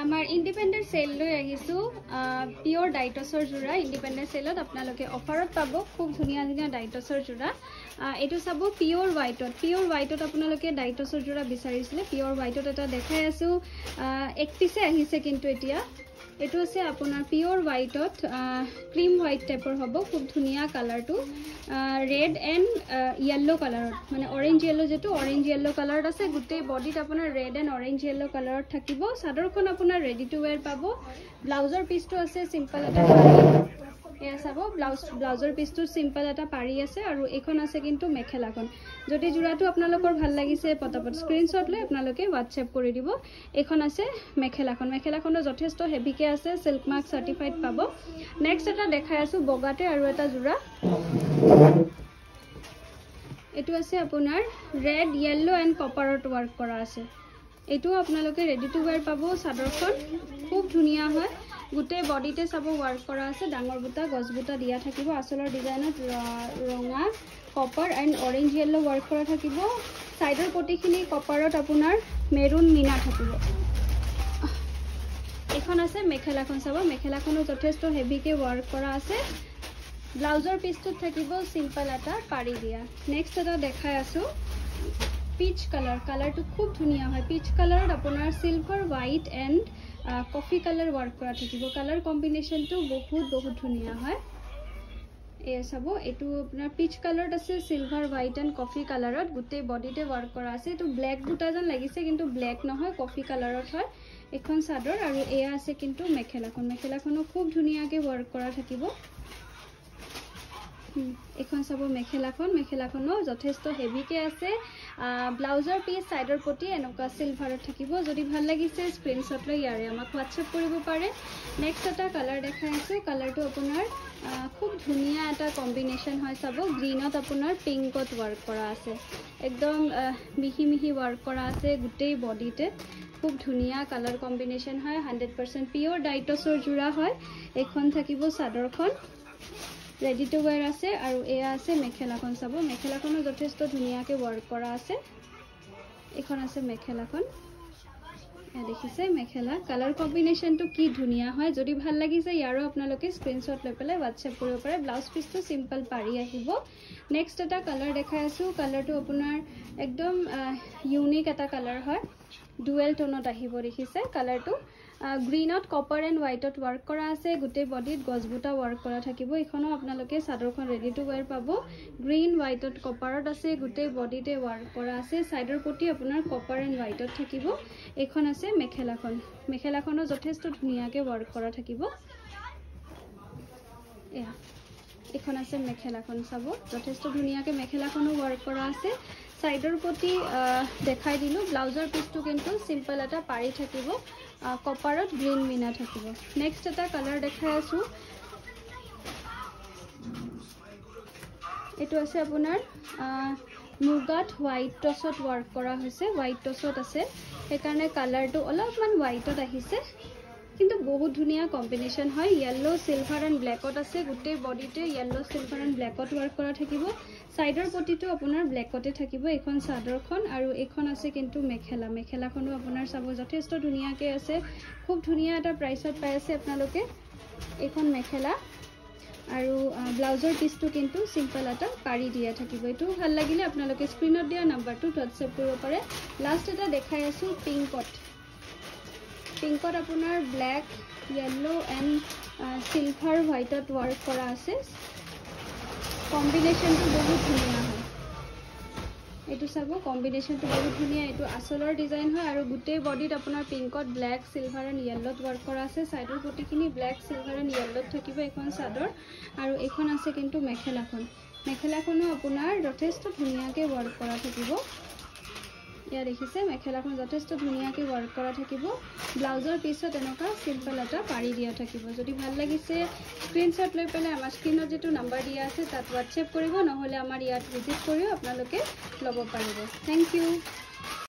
আমাৰ independent cell লৈ আহিছো পিওৰ ডাইটসৰ জোৰা ইন্ডিপেন্ডেন্ট সেলত আপোনালোকে অফাৰত পাব খুব ধুনিয়া ধুনিয়া ডাইটসৰ জোৰা এটো চাব পিওৰ হোয়াইটত আপোনালোকে ডাইটসৰ জোৰা বিচাৰিছিলে পিওর হোয়াইটত এটা দেখাই আছো এক পিছে আহিছে কিন্তু এতিয়া এটো আছে আপোনাৰ পিওৰ হোয়াইটত ক্ৰিম হোয়াইট টাইপৰ হ'ব খুব ধুনিয়া কালাৰটো ৰেড এন্ড ইয়েলো কালাৰত মানে অৰেঞ্জ ইয়েলো যেটো অৰেঞ্জ ইয়েলো কালাৰত আছে গুটে বডিত আপোনাৰ ৰেড এন্ড অৰেঞ্জ ইয়েলো কালাৰত থাকিব সাদৰখন আপোনাৰ ৰেডি টু ওয়্যাৰ পাব ব্লাউজৰ পিসটো আছে সিম্পল এটা এয়া চাব ব্লাউজৰ পিসটো সিম্পল এটা পাৰি আছে আৰু এখন আছে কিন্তু মেখেলাখন যদি জোৰাটো আপোনালোকৰ ভাল লাগিছে পটাপট স্ক্ৰিনশ্বট লৈ আপোনালোকে WhatsApp কৰি দিব এখন আছে মেখেলাখনৰ যথেষ্ট হেভিকে আছে সিল্ক মাৰ্ক সাৰ্টিফাইড পাব নেক্সট এটা দেখাই আছো বগাতে আৰু এটা জোৰা এটো আছে আপোনাৰ ৰেড ইয়েলো এন্ড কপাৰত ওয়াৰ্ক কৰা আছে এটো আপোনালোকে ৰেডি টু ওয়্যাৰ পাব সাদৰখন খুব ধুনিয়া হয় গুটে বডিতে সব ওয়াৰ্ক কৰা আছে ডাঙৰ বুটা গছ বুটা দিয়া থাকিব আসলৰ ডিজাইনত ৰঙা copper and orange yellow work কৰা থাকিব সাইডৰ পটিখিনি কপাৰত আপোনাৰ মেৰুন মিনা থাকিব এখন আছে মেখেলাখন চাব মেখেলাখনো যথেষ্ট হেভিকে ওয়াৰ্ক কৰা আছে ব্লাউজৰ পিসটোত থাকিব সিম্পল এটা পাৰি দিয়া নেক্সট এটা দেখাই আছো পিচ কালাৰটো খুব ধুনিয়া হয় পিচ কালাৰত আপোনাৰ silver white and coffee colour work করা থাকিব কালার কম্বিনেশনটো বহুত ধুনিয়া হয় এ সব এটো আপনার পিচ কালারত আছে সিলভার হোয়াইট এন্ড কফি কালারত গুটে বডিতে ওয়ার্ক করা আছে এটো ব্ল্যাক বুটা যেন লাগিছে কিন্তু ব্ল্যাক নহয় কফি কালারত হয় এখন সাদৰ আৰু এয়া আছে কিন্তু মেখেলাখনো খুব ধুনিয়াকে ওয়াৰ্ক কৰা থাকিব এখন সব মেখেলাখনো যথেষ্ট হেভিকে আছে ব্লাউজৰ পিস সাইডৰ পটি এনেকা সিলভাৰত থাকিব যদি ভাল লাগিছে স্ক্ৰিনশ্বট লৈ ইয়াৰে আমাক WhatsApp কৰিব পাৰে নেক্সট এটা কালাৰ দেখাই আছো কালাৰটো আপোনাৰ খুব ধুনিয়া এটা কম্বিনেশন হয় সব গ্ৰীনত আপোনাৰ পিংকত ওয়াৰ্ক কৰা আছে একদম মিহি ওয়াৰ্ক কৰা আছে গুটেই বডিতে খুব ধুনিয়া কালাৰ কম্বিনেশন হয় 100% পিওৰ ডাইটসৰ জোৰা হয় এখন থাকিব সাদৰখন ৰেডি টু ওয়্যাৰ আছে আৰু এয়া আছে মেখেলাখন চাব মেখেলাখনো যথেষ্ট ধুনিয়াকে ওয়াৰ্ক কৰা আছে এখন আছে মেখেলাখন এ দেখিছে মেখেলা কালাৰ কম্বিনেশনটো কি ধুনিয়া হয় যদি ভাল লাগিছে ইয়াৰো আপোনালোকে স্ক্ৰিনশ্বট লৈ পেলাই WhatsApp কৰিব পাৰে ব্লাউজ পিসটো সিম্পল পাৰি আহিব নেক্সট এটা কালাৰ দেখাই আছো কালাৰটো আপোনাৰ একদম ইউনিক এটা কালাৰ হয় ডুৱেল টোনত আহিব দেখিছে কালাৰটো গ্ৰীনত কপাৰ এন্ড হোয়াইটত ওয়াৰ্ক কৰা আছে গুটে বডিত গছবুটা ওয়াৰ্ক কৰা থাকিব এখনো আপোনালোকে সাদৰখন ৰেডি টু ওয়্যাৰ পাব গ্ৰীন হোয়াইটত কপাৰত আছে গুটে বডিতে ওয়াৰ্ক কৰা আছে সাইডৰ পটি আপোনাৰ কপাৰ এন্ড হোয়াইটত থাকিব এখন আছে মেখেলাখনো যথেষ্ট ধুনিয়াকে ওয়াৰ্ক কৰা থাকিব এয়া এখন আছে মেখেলাখন চাব যথেষ্ট ধুনিয়াকে মেখেলাখনো ওয়াৰ্ক কৰা আছে সাইডৰ পটি দেখাই দিলো ব্লাউজৰ পিসটো কিন্তু সিম্পল এটা পাৰি থাকিব কপাৰত গ্ৰীন মিনা থাকিব নেক্সট এটা কালাৰ দেখাই আছো এটো আছে আপোনাৰ মুগাত হোয়াইট টছত ওয়াৰ্ক কৰা হৈছে হোয়াইট টছত আছে সেইকাৰণে কালাৰটো অলপমান হোয়াইটত আহিছে কিন্তু বহুত ধুনিয়া কম্বিনেশন হয় ইয়েলো সিলভার এন্ড ব্ল্যাকত আছে গুটে বডিতে ইয়েলো সিলভার এন্ড ব্ল্যাকত ওয়ার্ক কৰা থাকিব সাইডৰ পটিটো আপোনাৰ ব্ল্যাকতে থাকিব এখন সাদৰখন আৰু এখন আছে কিন্তু মেখেলাখনো আপোনাৰ চাব যথেষ্ট ধুনিয়াকে আছে খুব ধুনিয়া এটা প্ৰাইসত পাই আছে আপোনালোকে এখন মেখেলা আৰু ব্লাউজৰ পিসটো কিন্তু সিম্পল এটা পাৰি দিয়া থাকিব এটো ভাল লাগিলে আপোনালোকে স্ক্ৰিনত দিয়া নাম্বাৰটো WhatsApp কৰিব পাৰে লাষ্ট এটা দেখাই আছো পিংকত আপোনাৰ black yellow and silver হোয়াইটত work কৰা আছে কম্বিনেশনটো বহুত ধুনিয়া হয় এটো চাব কম্বিনেশনটো বহুত ধুনিয়া এটো আসলৰ ডিজাইন হয় আৰু গুটে বডিত আপোনাৰ পিংকত ব্ল্যাক সিলভাৰ এন্ড ইয়েলোত ওয়াৰ্ক কৰা আছে সাইডৰ পটিখিনি ব্ল্যাক সিলভাৰ এন্ড ইয়েলোত থাকিব এখন সাদৰ আৰু এখন আছে কিন্তু মেখেলাখনো আপোনাৰ যথেষ্ট ধুনিয়াকে ওয়াৰ্ক কৰা থাকিব ইয়া দেখিছে মেখেলাখন যথেষ্ট ধুনিয়াকে ওয়াৰ্ক কৰা থাকিব ব্লাউজৰ পিছত এনেকা সিম্পল এটা পাৰি দিয়া থাকিব যদি ভাল লাগিছে স্ক্ৰিনশ্বট লৈ পেলাই আমাৰ স্ক্ৰিনত যেটো নাম্বাৰ দিয়া আছে তাত WhatsApp কৰিব নহলে আমাৰ ইয়াত ভিজিট কৰিও আপোনালোকে ল'ব পাৰিব থ্যাংক ইউ